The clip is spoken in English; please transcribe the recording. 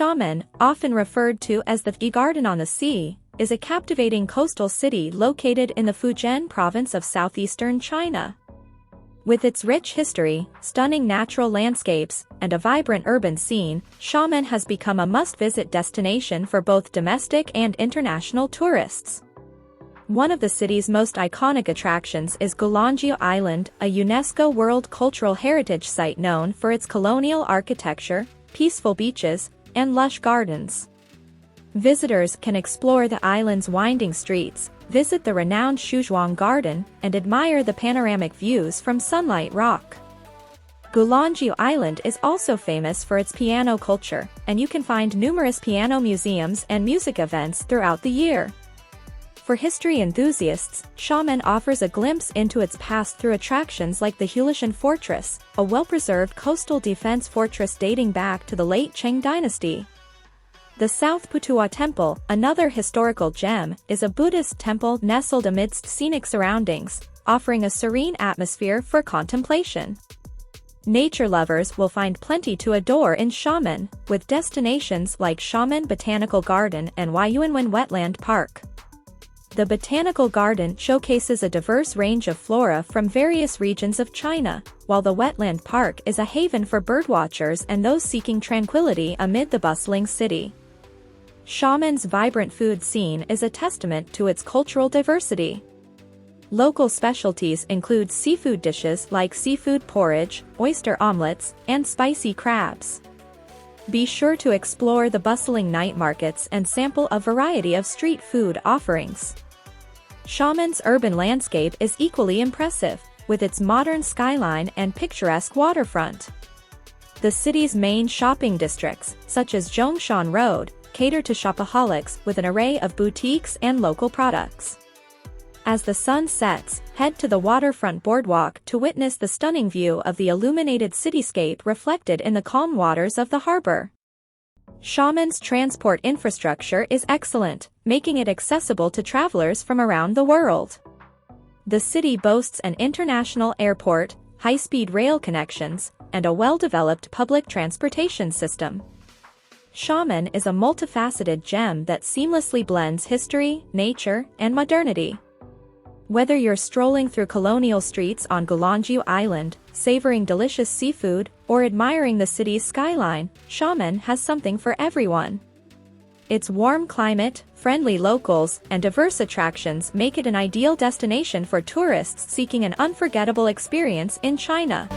Xiamen, often referred to as the Garden on the Sea, is a captivating coastal city located in the Fujian province of southeastern China. With its rich history, stunning natural landscapes, and a vibrant urban scene, Xiamen has become a must-visit destination for both domestic and international tourists. One of the city's most iconic attractions is Gulangjiu Island, a UNESCO World Cultural Heritage Site known for its colonial architecture, peaceful beaches, and lush gardens. Visitors can explore the island's winding streets, visit the renowned Shuzhuang Garden, and admire the panoramic views from Sunlight Rock. Gulangjiu Island is also famous for its piano culture, and you can find numerous piano museums and music events throughout the year. For history enthusiasts, Xiamen offers a glimpse into its past through attractions like the Hulishan Fortress, a well-preserved coastal defense fortress dating back to the late Ming Dynasty. The South Putuwa Temple, another historical gem, is a Buddhist temple nestled amidst scenic surroundings, offering a serene atmosphere for contemplation. Nature lovers will find plenty to adore in Xiamen, with destinations like Xiamen Botanical Garden and Huayuanwen Wetland Park. The Botanical Garden showcases a diverse range of flora from various regions of China, while the Wetland Park is a haven for birdwatchers and those seeking tranquility amid the bustling city. Xiamen's vibrant food scene is a testament to its cultural diversity. Local specialties include seafood dishes like seafood porridge, oyster omelets, and spicy crabs. Be sure to explore the bustling night markets and sample a variety of street food offerings. Xiamen's urban landscape is equally impressive, with its modern skyline and picturesque waterfront. The city's main shopping districts, such as Zhongshan Road, cater to shopaholics with an array of boutiques and local products. As the sun sets, head to the waterfront boardwalk to witness the stunning view of the illuminated cityscape reflected in the calm waters of the harbor. Xiamen's transport infrastructure is excellent, making it accessible to travelers from around the world. The city boasts an international airport, high-speed rail connections, and a well-developed public transportation system. Xiamen is a multifaceted gem that seamlessly blends history, nature, and modernity. Whether you're strolling through colonial streets on Gulangjiu Island, savoring delicious seafood, or admiring the city's skyline, Xiamen has something for everyone. Its warm climate, friendly locals, and diverse attractions make it an ideal destination for tourists seeking an unforgettable experience in China.